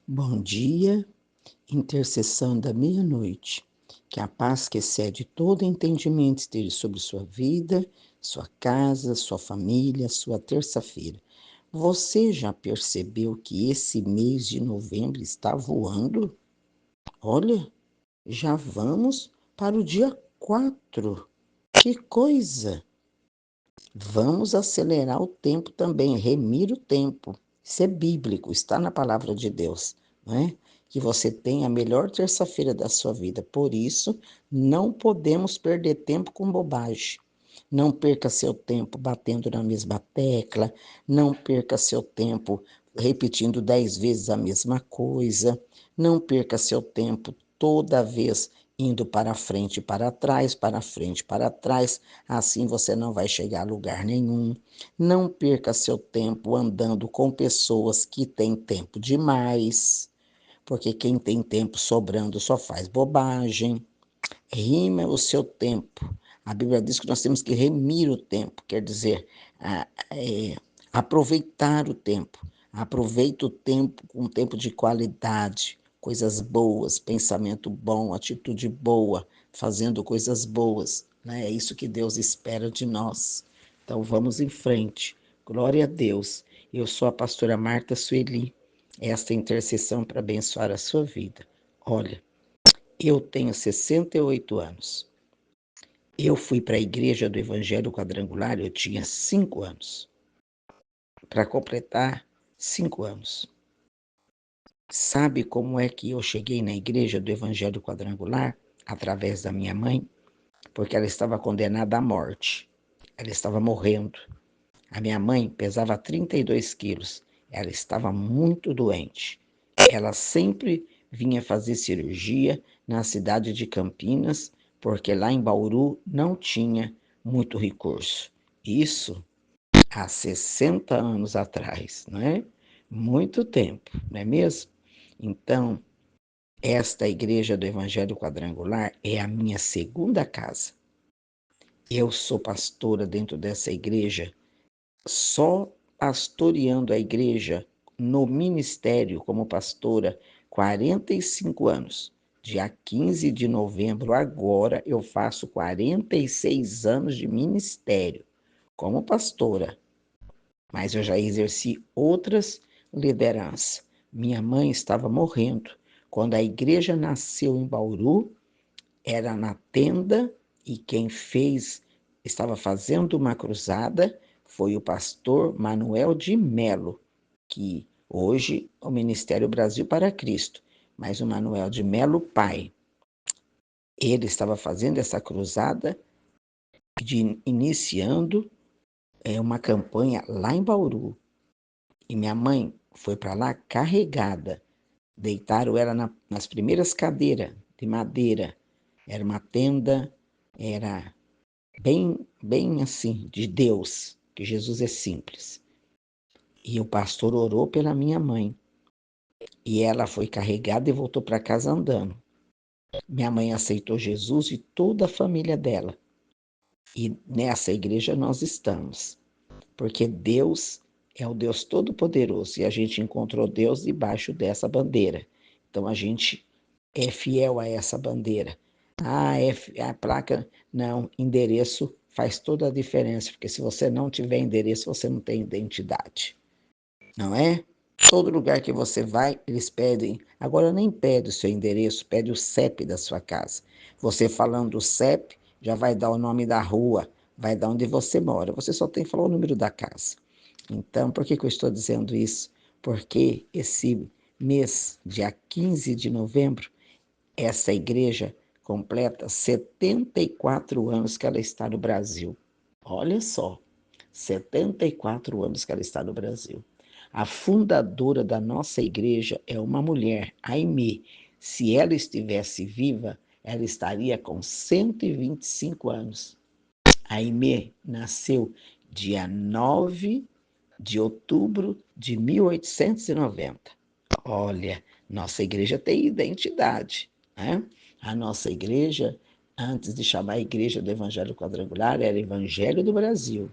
Bom dia, intercessão da meia-noite. Que a paz que excede todo entendimento esteja sobre sua vida, sua casa, sua família, sua terça-feira. Você já percebeu que esse mês de novembro está voando? Olha, já vamos para o dia 4. Que coisa! Vamos acelerar o tempo também, remir o tempo. Isso é bíblico, está na palavra de Deus, não é? Que você tenha a melhor terça-feira da sua vida. Por isso, não podemos perder tempo com bobagem. Não perca seu tempo batendo na mesma tecla, não perca seu tempo repetindo 10 vezes a mesma coisa, não perca seu tempo toda vez indo para frente e para trás, para frente e para trás, assim você não vai chegar a lugar nenhum. Não perca seu tempo andando com pessoas que têm tempo demais, porque quem tem tempo sobrando só faz bobagem. Rima o seu tempo. A Bíblia diz que nós temos que remir o tempo, quer dizer, aproveitar o tempo. Aproveita o tempo com um tempo de qualidade, coisas boas, pensamento bom, atitude boa, fazendo coisas boas, né? É isso que Deus espera de nós. Então vamos em frente. Glória a Deus. Eu sou a pastora Marta Sueli. Esta é a intercessão para abençoar a sua vida. Olha, eu tenho 68 anos. Eu fui para a igreja do Evangelho Quadrangular, eu tinha 5 anos. Para completar 5 anos. Sabe como é que eu cheguei na igreja do Evangelho Quadrangular? Através da minha mãe, porque ela estava condenada à morte. Ela estava morrendo. A minha mãe pesava 32 quilos. Ela estava muito doente. Ela sempre vinha fazer cirurgia na cidade de Campinas, porque lá em Bauru não tinha muito recurso. Isso há 60 anos atrás, não é? Muito tempo, não é mesmo? Então, esta igreja do Evangelho Quadrangular é a minha segunda casa. Eu sou pastora dentro dessa igreja, só pastoreando a igreja no ministério como pastora 45 anos. Dia 15 de novembro, agora, eu faço 46 anos de ministério como pastora, mas eu já exerci outras lideranças. Minha mãe estava morrendo. Quando a igreja nasceu em Bauru, era na tenda e quem estava fazendo uma cruzada foi o pastor Manuel de Melo, que hoje é o Ministério Brasil para Cristo, mas o Manuel de Melo pai. Ele estava fazendo essa cruzada, iniciando uma campanha lá em Bauru. E minha mãe foi para lá carregada. Deitaram ela nas primeiras cadeiras de madeira. Era uma tenda, era bem assim, de Deus, que Jesus é simples. E o pastor orou pela minha mãe. E ela foi carregada e voltou para casa andando. Minha mãe aceitou Jesus e toda a família dela. E nessa igreja nós estamos. Porque Deus é o Deus Todo-Poderoso e a gente encontrou Deus debaixo dessa bandeira. Então a gente é fiel a essa bandeira. A placa, não, endereço faz toda a diferença, porque se você não tiver endereço, você não tem identidade, não é? Todo lugar que você vai, eles pedem, agora nem pede o seu endereço, pede o CEP da sua casa. Você falando o CEP, já vai dar o nome da rua, vai dar onde você mora, você só tem que falar o número da casa. Então, por que eu estou dizendo isso? Porque esse mês, dia 15 de novembro, essa igreja completa 74 anos que ela está no Brasil. Olha só, 74 anos que ela está no Brasil. A fundadora da nossa igreja é uma mulher, Aimee. Se ela estivesse viva, ela estaria com 125 anos. Aimee nasceu dia 9 de outubro de 1890. Olha, nossa igreja tem identidade, né? A nossa igreja, antes de chamar a Igreja do Evangelho Quadrangular, era Evangelho do Brasil.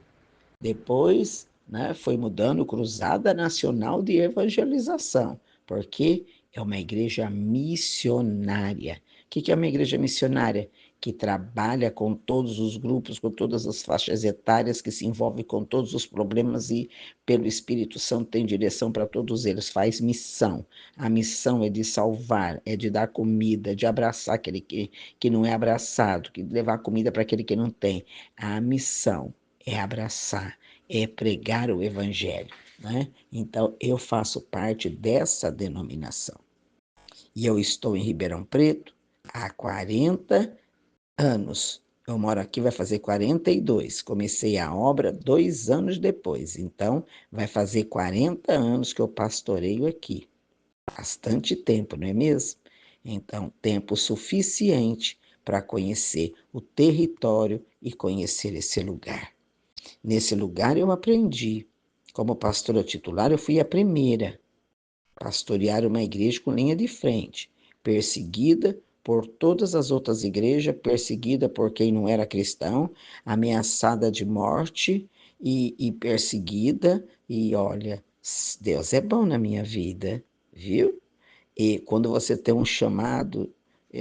Depois, né, foi mudando Cruzada Nacional de Evangelização, porque É uma igreja missionária. O que é uma igreja missionária? Que trabalha com todos os grupos, com todas as faixas etárias, que se envolve com todos os problemas e, pelo Espírito Santo, tem direção para todos eles, faz missão. A missão é de salvar, é de dar comida, de abraçar aquele que não é abraçado, que levar comida para aquele que não tem. A missão é abraçar, é pregar o Evangelho, né? Então, eu faço parte dessa denominação. E eu estou em Ribeirão Preto há 40 anos. Eu moro aqui, vai fazer 42. Comecei a obra 2 anos depois. Então, vai fazer 40 anos que eu pastoreio aqui. Bastante tempo, não é mesmo? Então, tempo suficiente para conhecer o território e conhecer esse lugar. Nesse lugar eu aprendi. Como pastora titular, eu fui a primeira pastorear uma igreja com linha de frente, perseguida por todas as outras igrejas, perseguida por quem não era cristão, ameaçada de morte e perseguida. E olha, Deus é bom na minha vida, viu? E quando você tem um chamado,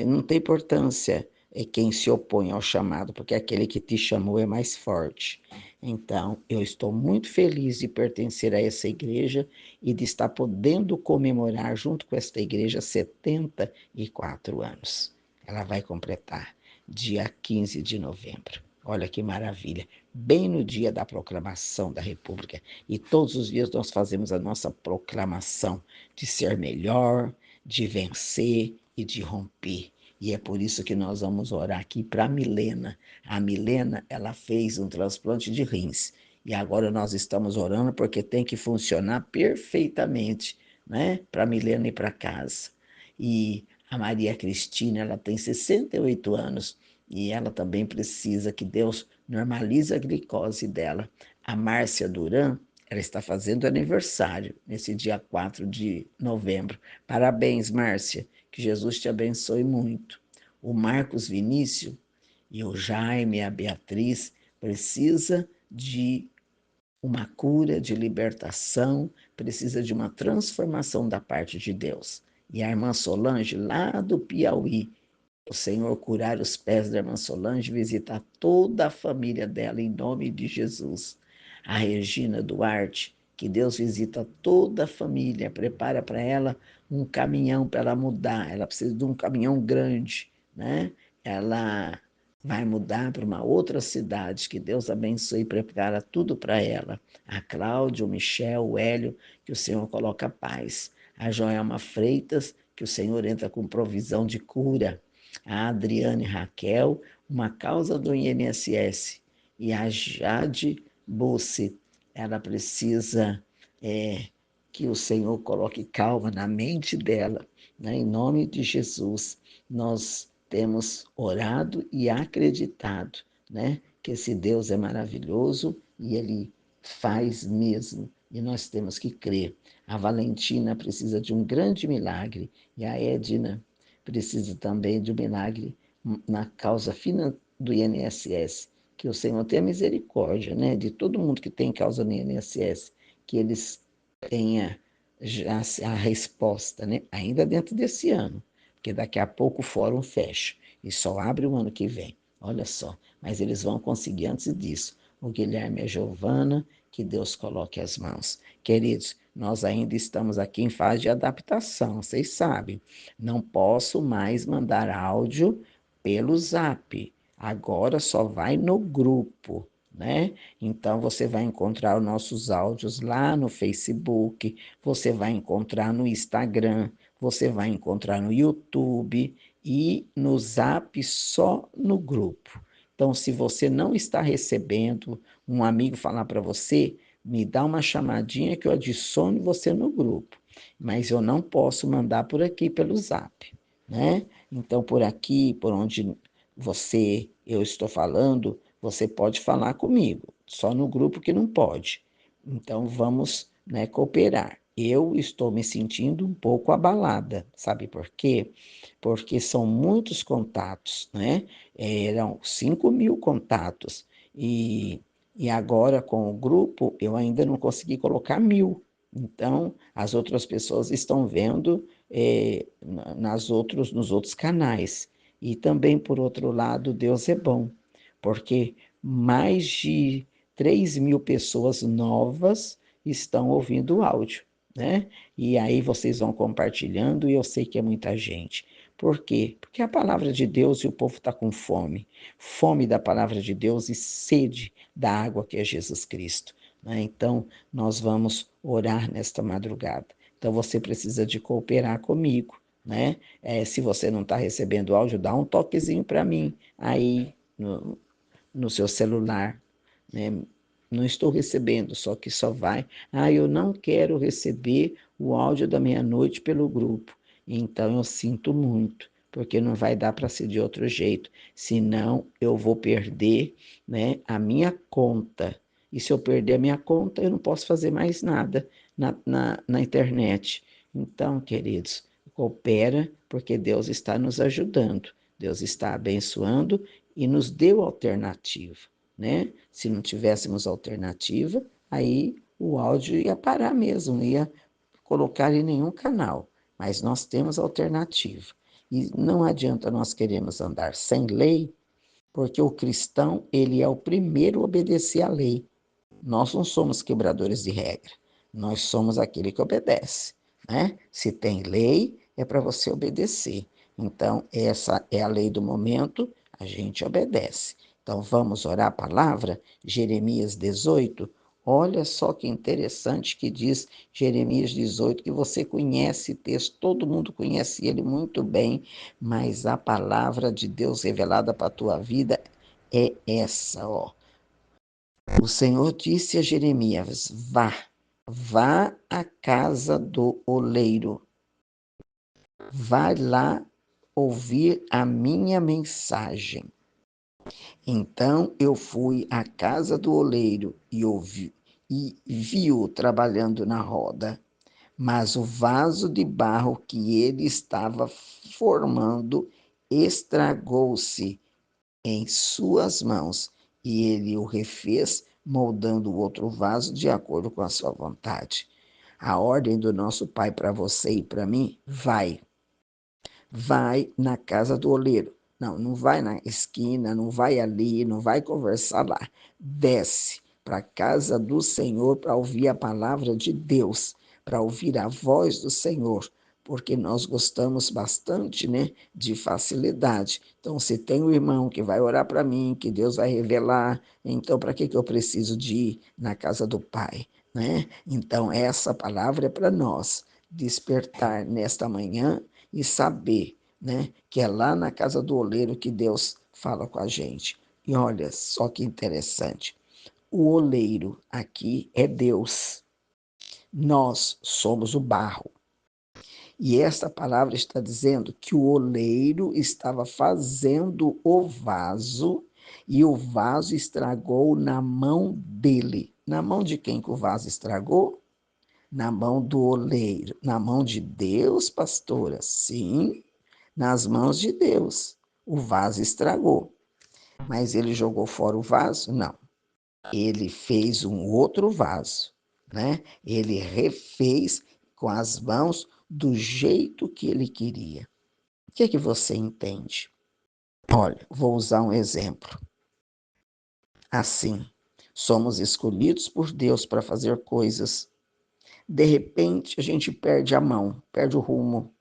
não tem importância quem se opõe ao chamado, porque aquele que te chamou é mais forte. Então, eu estou muito feliz de pertencer a essa igreja e de estar podendo comemorar junto com esta igreja 74 anos. Ela vai completar dia 15 de novembro. Olha que maravilha! Bem no dia da proclamação da República. E todos os dias nós fazemos a nossa proclamação de ser melhor, de vencer e de romper. E é por isso que nós vamos orar aqui para a Milena. A Milena, ela fez um transplante de rins. E agora nós estamos orando porque tem que funcionar perfeitamente, né? Para a Milena ir para casa. E a Maria Cristina, ela tem 68 anos e ela também precisa que Deus normalize a glicose dela. A Márcia Duran, ela está fazendo aniversário nesse dia 4 de novembro. Parabéns, Márcia, que Jesus te abençoe muito. O Marcos Vinícius e o Jaime, a Beatriz, precisa de uma cura, de libertação, precisa de uma transformação da parte de Deus. E a irmã Solange, lá do Piauí, o Senhor curar os pés da irmã Solange, visitar toda a família dela, em nome de Jesus. A Regina Duarte, que Deus visita toda a família, prepara para ela um caminhão para ela mudar. Ela precisa de um caminhão grande, né? Ela vai mudar para uma outra cidade, que Deus abençoe e prepara tudo para ela. A Cláudia, o Michel, o Hélio, que o Senhor coloca paz. A Joelma Freitas, que o Senhor entra com provisão de cura. A Adriane Raquel, uma causa do INSS. E a Jade Bussi, ela precisa que o Senhor coloque calma na mente dela, né? Em nome de Jesus, nós temos orado e acreditado, né? Que esse Deus é maravilhoso e Ele faz mesmo, e nós temos que crer. A Valentina precisa de um grande milagre, e a Edna precisa também de um milagre na causa do INSS, que o Senhor tenha misericórdia, né? De todo mundo que tem causa no INSS, que eles tenha já a resposta, né? Ainda dentro desse ano, porque daqui a pouco o fórum fecha e só abre o ano que vem. Olha só, mas eles vão conseguir antes disso. O Guilherme e a Giovana, que Deus coloque as mãos. Queridos, nós ainda estamos aqui em fase de adaptação, vocês sabem. Não posso mais mandar áudio pelo Zap. Agora só vai no grupo, né? Então você vai encontrar os nossos áudios lá no Facebook, você vai encontrar no Instagram, você vai encontrar no YouTube e no Zap só no grupo. Então, se você não está recebendo um amigo falar para você, me dá uma chamadinha que eu adiciono você no grupo. Mas eu não posso mandar por aqui pelo Zap, né? Então, por aqui, por onde eu estou falando, você pode falar comigo, só no grupo que não pode. Então, vamos, né, cooperar. Eu estou me sentindo um pouco abalada, sabe por quê? Porque são muitos contatos, né? Eram 5.000 contatos, e agora com o grupo eu ainda não consegui colocar 1.000. Então, as outras pessoas estão vendo nos outros canais. E também, por outro lado, Deus é bom, porque mais de 3.000 pessoas novas estão ouvindo o áudio, né? E aí vocês vão compartilhando e eu sei que é muita gente. Por quê? Porque a palavra de Deus e o povo está com fome. Fome da palavra de Deus e sede da água que é Jesus Cristo, né? Então, nós vamos orar nesta madrugada. Então, você precisa de cooperar comigo, né? Se você não está recebendo áudio, dá um toquezinho para mim aí no seu celular, né? Não estou recebendo, só que só vai. Eu não quero receber o áudio da meia-noite pelo grupo. Então eu sinto muito, porque não vai dar para ser de outro jeito. Senão eu vou perder, né, a minha conta. E se eu perder a minha conta, eu não posso fazer mais nada na internet. Então, queridos, coopera, porque Deus está nos ajudando. Deus está abençoando e nos deu alternativa, né? Se não tivéssemos alternativa, aí o áudio ia parar mesmo, não ia colocar em nenhum canal. Mas nós temos alternativa. E não adianta nós queremos andar sem lei, porque o cristão, ele é o primeiro a obedecer à lei. Nós não somos quebradores de regra, nós somos aquele que obedece, né? Se tem lei, é para você obedecer. Então, essa é a lei do momento, a gente obedece. Então, vamos orar a palavra? Jeremias 18. Olha só que interessante que diz Jeremias 18, que você conhece o texto, todo mundo conhece ele muito bem, mas a palavra de Deus revelada para a tua vida é essa, ó. O Senhor disse a Jeremias: vá à casa do oleiro, vai lá ouvir a minha mensagem. Então eu fui à casa do oleiro e vi-o trabalhando na roda, mas o vaso de barro que ele estava formando estragou-se em suas mãos, e ele o refez, moldando o outro vaso de acordo com a sua vontade. A ordem do nosso Pai para você e para mim, vai na casa do oleiro. Não, não vai na esquina, não vai ali, não vai conversar lá. Desce para a casa do Senhor para ouvir a palavra de Deus, para ouvir a voz do Senhor, porque nós gostamos bastante, né, de facilidade. Então, se tem um irmão que vai orar para mim, que Deus vai revelar, então para que eu preciso de ir na casa do Pai, né? Então, essa palavra é para nós despertar nesta manhã e saber, né, que é lá na casa do oleiro que Deus fala com a gente. E olha só que interessante. O oleiro aqui é Deus. Nós somos o barro. E esta palavra está dizendo que o oleiro estava fazendo o vaso e o vaso estragou na mão dele. Na mão de quem que o vaso estragou? Na mão do oleiro. Na mão de Deus, pastora? Sim, nas mãos de Deus. O vaso estragou. Mas ele jogou fora o vaso? Não. Ele fez um outro vaso, né? Ele refez com as mãos do jeito que ele queria. O que é que você entende? Olha, vou usar um exemplo. Assim, somos escolhidos por Deus para fazer coisas. De repente, a gente perde a mão, perde o rumo,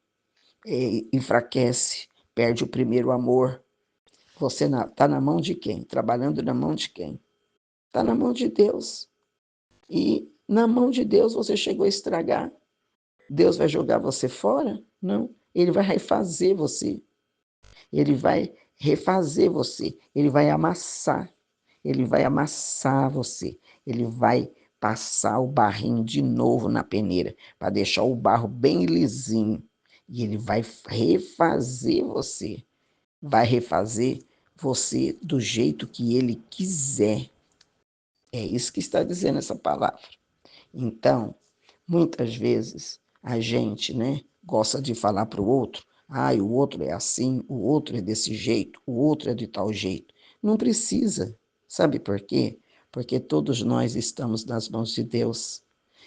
enfraquece, perde o primeiro amor. Você está na mão de quem? Trabalhando na mão de quem? Está na mão de Deus. E na mão de Deus você chegou a estragar. Deus vai jogar você fora? Não. Ele vai refazer você. Ele vai refazer você. Ele vai amassar. Ele vai amassar você. Ele vai passar o barrinho de novo na peneira para deixar o barro bem lisinho. E ele vai refazer você. Vai refazer você do jeito que ele quiser. É isso que está dizendo essa palavra. Então, muitas vezes a gente, né, gosta de falar para o outro, o outro é assim, o outro é desse jeito, o outro é de tal jeito. Não precisa. Sabe por quê? Porque todos nós estamos nas mãos de Deus.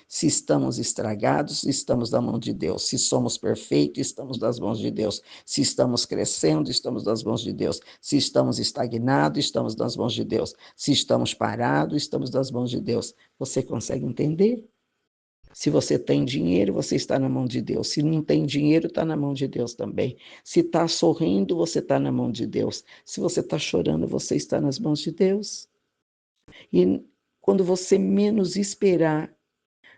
Se estamos estragados, estamos na mão de Deus. Se somos perfeitos, estamos nas mãos de Deus. Se estamos crescendo, estamos nas mãos de Deus. Se estamos estagnados, estamos nas mãos de Deus. Se estamos parados, estamos nas mãos de Deus. Você consegue entender? Se você tem dinheiro, você está na mão de Deus. Se não tem dinheiro, está na mão de Deus também. Se está sorrindo, você está na mão de Deus. Se você está chorando, você está nas mãos de Deus. E quando você menos esperar,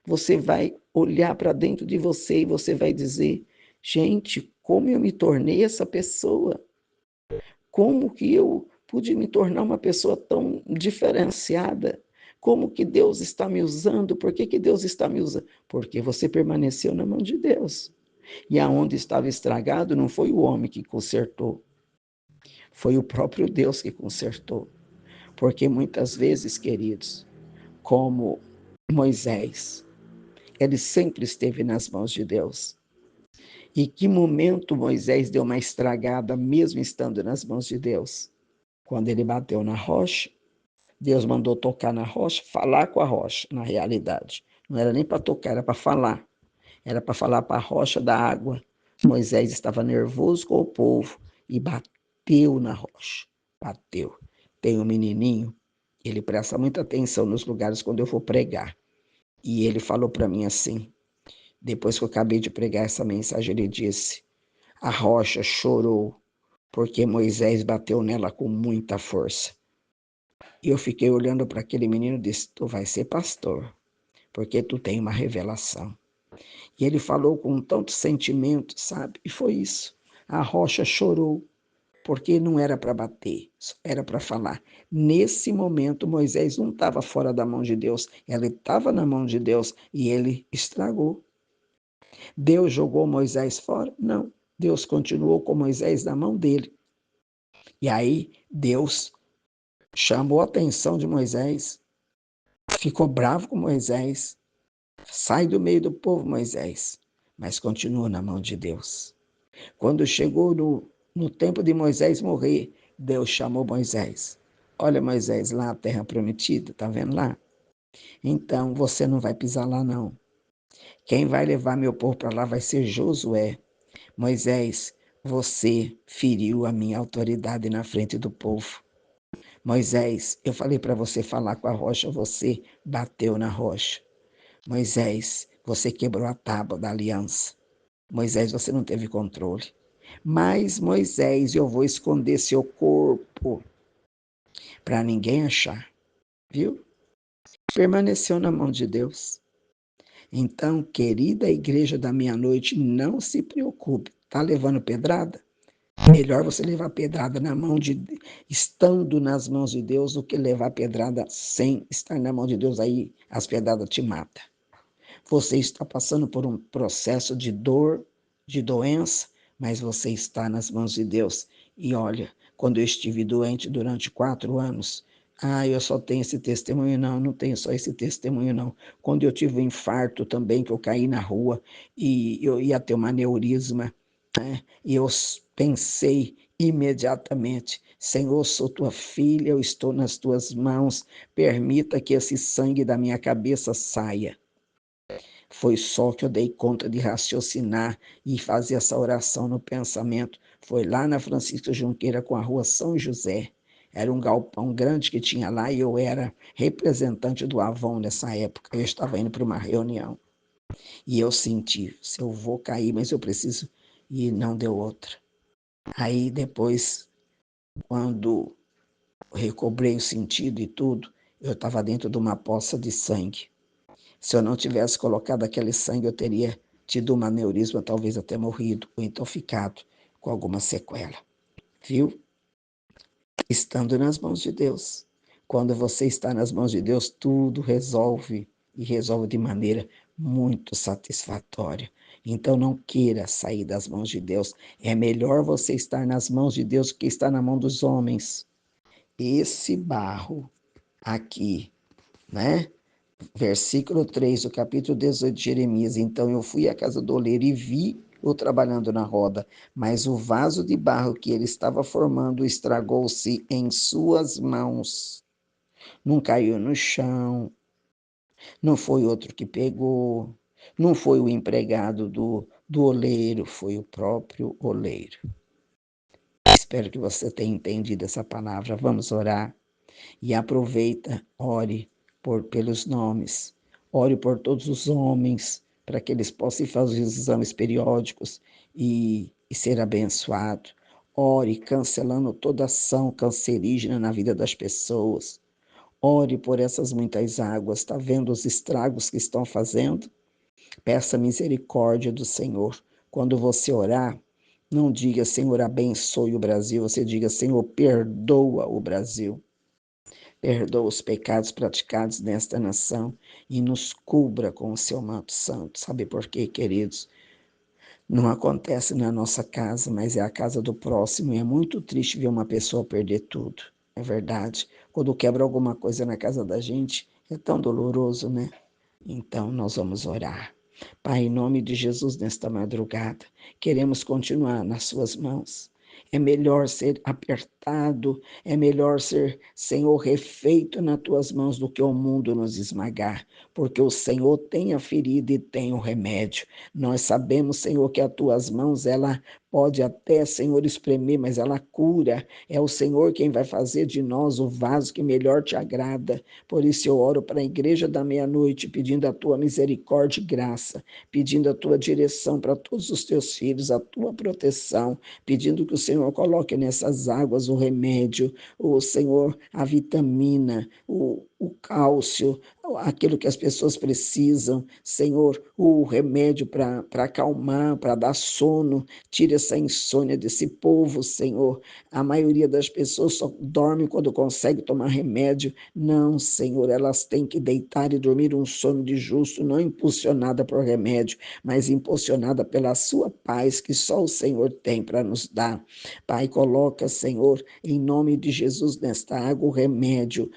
você vai olhar para dentro de você e você vai dizer: gente, como eu me tornei essa pessoa? Como que eu pude me tornar uma pessoa tão diferenciada? Como que Deus está me usando? Por que Deus está me usando? Porque você permaneceu na mão de Deus. E aonde estava estragado não foi o homem que consertou, foi o próprio Deus que consertou. Porque muitas vezes, queridos, como Moisés, ele sempre esteve nas mãos de Deus. E que momento Moisés deu uma estragada, mesmo estando nas mãos de Deus? Quando ele bateu na rocha, Deus mandou tocar na rocha, falar com a rocha, na realidade. Não era nem para tocar, era para falar. Era para falar para a rocha da água. Moisés estava nervoso com o povo e bateu na rocha. Bateu. Tem um menininho, ele presta muita atenção nos lugares quando eu vou pregar. E ele falou para mim assim, depois que eu acabei de pregar essa mensagem, ele disse: a rocha chorou porque Moisés bateu nela com muita força. E eu fiquei olhando para aquele menino e disse: tu vai ser pastor, porque tu tem uma revelação. E ele falou com tanto sentimento, sabe? E foi isso. A rocha chorou, porque não era para bater, era para falar. Nesse momento, Moisés não estava fora da mão de Deus, ela estava na mão de Deus e ele estragou. Deus jogou Moisés fora? Não. Deus continuou com Moisés na mão dele. E aí, Deus chamou a atenção de Moisés, ficou bravo com Moisés. Sai do meio do povo, Moisés, mas continua na mão de Deus. Quando chegou no tempo de Moisés morrer, Deus chamou Moisés. Olha, Moisés, lá a terra prometida, tá vendo lá? Então, você não vai pisar lá, não. Quem vai levar meu povo para lá vai ser Josué. Moisés, você feriu a minha autoridade na frente do povo. Moisés, eu falei para você falar com a rocha, você bateu na rocha. Moisés, você quebrou a tábua da aliança. Moisés, você não teve controle. Mas, Moisés, eu vou esconder seu corpo para ninguém achar. Viu? Permaneceu na mão de Deus. Então, querida igreja da meia-noite, não se preocupe. Está levando pedrada? Melhor você levar pedrada na mão de estando nas mãos de Deus do que levar pedrada sem estar na mão de Deus. Aí as pedradas te matam. Você está passando por um processo de dor, de doença, mas você está nas mãos de Deus. E olha, quando eu estive doente durante 4 anos, eu só tenho esse testemunho, não, não tenho só esse testemunho, não. Quando eu tive um infarto também, que eu caí na rua e eu ia ter um aneurisma, né? E eu pensei imediatamente: Senhor, sou tua filha, eu estou nas tuas mãos, permita que esse sangue da minha cabeça saia. Foi só que eu dei conta de raciocinar e fazer essa oração no pensamento. Foi lá na Francisco Junqueira com a rua São José. Era um galpão grande que tinha lá e eu era representante do Avon nessa época. Eu estava indo para uma reunião. E eu senti, se eu vou cair, mas eu preciso. E não deu outra. Aí depois, quando recobrei o sentido e tudo, eu estava dentro de uma poça de sangue. Se eu não tivesse colocado aquele sangue, eu teria tido um aneurisma, talvez até morrido, ou então ficado com alguma sequela. Viu? Estando nas mãos de Deus. Quando você está nas mãos de Deus, tudo resolve, e resolve de maneira muito satisfatória. Então não queira sair das mãos de Deus. É melhor você estar nas mãos de Deus do que estar na mão dos homens. Esse barro aqui, né? Versículo 3 do capítulo 18 de Jeremias. Então eu fui à casa do oleiro e vi-o trabalhando na roda, mas o vaso de barro que ele estava formando estragou-se em suas mãos. Não caiu no chão, Não foi outro que pegou, não foi o empregado do oleiro, foi o próprio oleiro. Espero que você tenha entendido essa palavra. Vamos orar. E aproveita, ore pelos nomes, ore por todos os homens, para que eles possam fazer os exames periódicos e ser abençoado. Ore cancelando toda ação cancerígena na vida das pessoas. Ore por essas muitas águas. Está vendo os estragos que estão fazendo? Peça misericórdia do Senhor. Quando você orar, não diga, Senhor, abençoe o Brasil. Você diga, Senhor, perdoa o Brasil. Perdoa os pecados praticados nesta nação e nos cubra com o seu manto santo. Sabe por quê, queridos? Não acontece na nossa casa, mas é a casa do próximo. E é muito triste ver uma pessoa perder tudo. É verdade. Quando quebra alguma coisa na casa da gente, é tão doloroso, né? Então, nós vamos orar. Pai, em nome de Jesus, nesta madrugada, queremos continuar nas suas mãos. É melhor ser apertado, é melhor ser, Senhor, refeito nas tuas mãos do que o mundo nos esmagar, porque o Senhor tem a ferida e tem o remédio. Nós sabemos, Senhor, que as tuas mãos, ela pode até, Senhor, espremer, mas ela cura. É o Senhor quem vai fazer de nós o vaso que melhor te agrada. Por isso eu oro para a igreja da meia-noite, pedindo a tua misericórdia e graça, pedindo a tua direção para todos os teus filhos, a tua proteção, pedindo que o Senhor coloque nessas águas o remédio, o Senhor, a vitamina, o cálcio, aquilo que as pessoas precisam, Senhor, o remédio para acalmar, para dar sono, tira essa insônia desse povo, Senhor. A maioria das pessoas só dorme quando consegue tomar remédio. Não, Senhor, elas têm que deitar e dormir um sono de justo, não impulsionada por remédio, mas impulsionada pela sua paz que só o Senhor tem para nos dar. Pai, coloca, Senhor, em nome de Jesus nesta água o remédio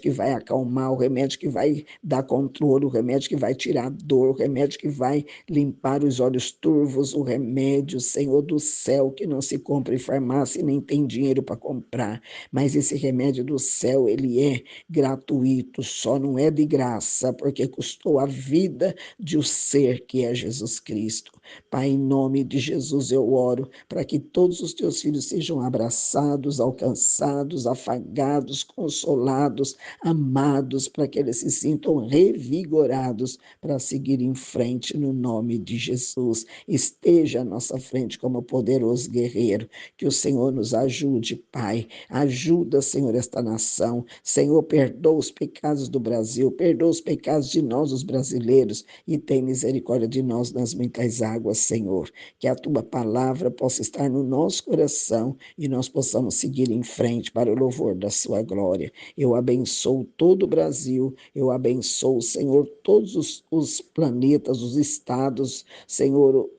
que vai acalmar, o remédio que vai dar controle, o remédio que vai tirar a dor, o remédio que vai limpar os olhos turvos, o remédio, Senhor do céu, que não se compra em farmácia e nem tem dinheiro para comprar, mas esse remédio do céu, ele é gratuito, só não é de graça, porque custou a vida de um ser que é Jesus Cristo. Pai, em nome de Jesus eu oro para que todos os teus filhos sejam abraçados, alcançados, afagados, consolados, amados, para que eles se sintam revigorados para seguir em frente no nome de Jesus. Esteja à nossa frente como poderoso guerreiro, que o Senhor nos ajude, Pai. Ajuda, Senhor, esta nação. Senhor, perdoa os pecados do Brasil, perdoa os pecados de nós, os brasileiros, e tem misericórdia de nós nas muitas águas, Senhor. Que a tua palavra possa estar no nosso coração e nós possamos seguir em frente para o louvor da sua glória. Eu abençoo todo o Brasil, eu abençoo, Senhor, todos os planetas, os estados, Senhor,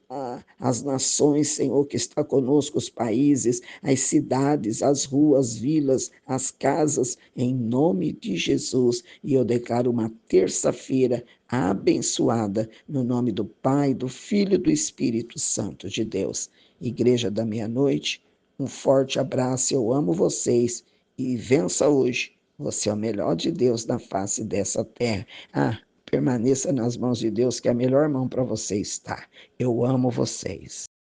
as nações, Senhor, que está conosco, os países, as cidades, as ruas, vilas, as casas, em nome de Jesus. E eu declaro uma terça-feira abençoada, no nome do Pai, do Filho e do Espírito Santo de Deus. Igreja da Meia-Noite, um forte abraço, eu amo vocês e vença hoje. Você é o melhor de Deus na face dessa terra. Permaneça nas mãos de Deus, que é a melhor mão para você estar. Eu amo vocês.